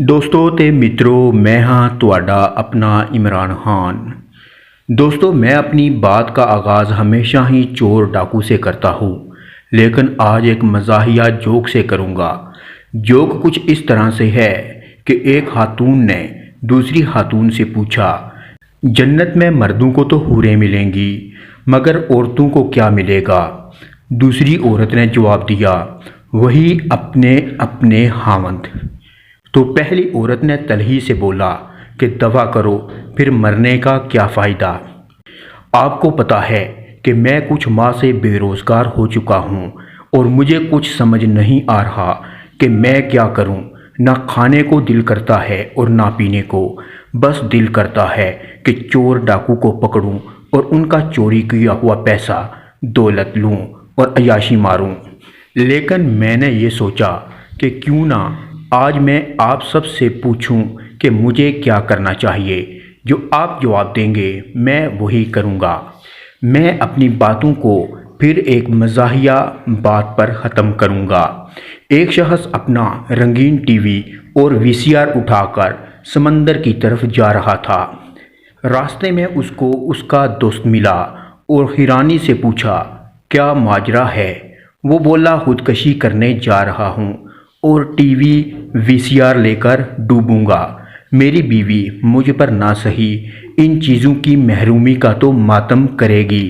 ਦੋਸਤੋ ਤੇ ਮਿੱਤਰੋ, ਮੈਂ ਹਾਂ ਤੁਹਾਡਾ अपना इमरान खान। दोस्तों, मैं अपनी बात का आगाज़ हमेशा ही चोर डाकू से करता हूँ, लेकिन आज एक मज़ाहिया जोक से करूँगा। जोक कुछ इस तरह से है कि एक खातून ने दूसरी खातून से पूछा, जन्नत में मर्दों को तो हूरें मिलेंगी, मगर औरतों को क्या मिलेगा? दूसरी औरत ने जवाब दिया, वही अपने अपने खावंद। तो पहली औरत ने तलही से बोला कि दवा करो, फिर मरने का क्या फ़ायदा। आपको पता है कि मैं कुछ माह से बेरोज़गार हो चुका हूँ और मुझे कुछ समझ नहीं आ रहा कि मैं क्या करूँ। ना खाने को दिल करता है और ना पीने को, बस दिल करता है कि चोर डाकू को पकड़ूँ और उनका चोरी किया हुआ पैसा दौलत लूँ और अय्याशी मारूँ। लेकिन मैंने ये सोचा कि क्यों ना आज मैं आप सब से पूछूं कि मुझे क्या करना चाहिए। जो आप जवाब देंगे मैं वही करूँगा। मैं अपनी बातों को फिर एक मज़ाहिया बात पर ख़त्म करूँगा। एक शख्स अपना रंगीन टीवी और वीसीआर उठाकर समंदर की तरफ जा रहा था। रास्ते में उसको उसका दोस्त मिला और हैरानी से पूछा, क्या माजरा है? वो बोला, खुदकशी करने जा रहा हूँ और टीवी वीसीआर लेकर डूबूंगा। मेरी बीवी मुझ पर ना सही इन चीज़ों की महरूमी का तो मातम करेगी।